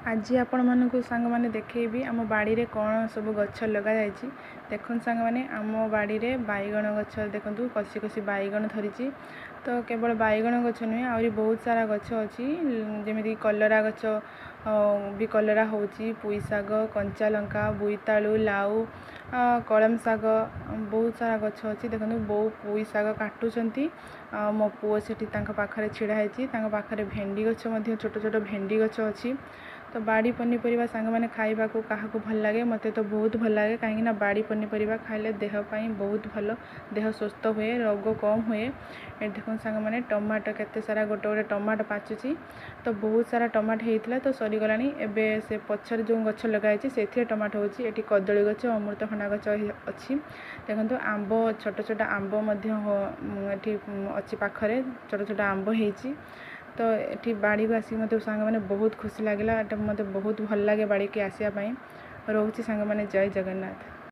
आज आपण मानक सांग मैंने देखी आम बाड़ी रे कौन सब गछ लगा जाइए। देखो सांग मैंने आम बाड़ी रे बैगण गछ देखु कसी कसी बैगण धरी। तो केवल बैगण गछ नुहे आहरी बहुत सारा गछ अच्छी जमी कलरा गछ भी कलरा हो पुई शाग कंचा लंका बोईतालु लाउ कलम शाग बहुत सारा गछ अच्छी। देखो बो पुई शाग काटुंट मो पुओ से पाखे ढड़ा पाखे भेंडी गछ छोट छोट भेंडी गछ अच्छी। तो बाड़ी पनीपरिया सांग मैंने खाइबा को क्या भल लगे मत तो बहुत भल लगे कहीं बाड़ी पनीपरिया खाइले देहपाई बहुत भल देह सुस्थ हुए रोग कम हुए। ये देखो सांग मैंने टमाटो केते सारा गोटे गोटे टमाटो पाचुची। तो बहुत सारा टमाटो होता तो सरीगला एवं से पछर जो गछ लगाई से टमाटो होची। एटी कदली गछ अमृतभंडा गछ अच्छी। देखो आंब छोट छोट आंब अच्छी पाखरे छोट छोट आंब होती। तो ये बाड़ी को आसिक मत सांग मैंने बहुत खुशी लगे मत बहुत भल लगे बाड़ी के आसापी। रोचे सांग मैंने जय जगन्नाथ।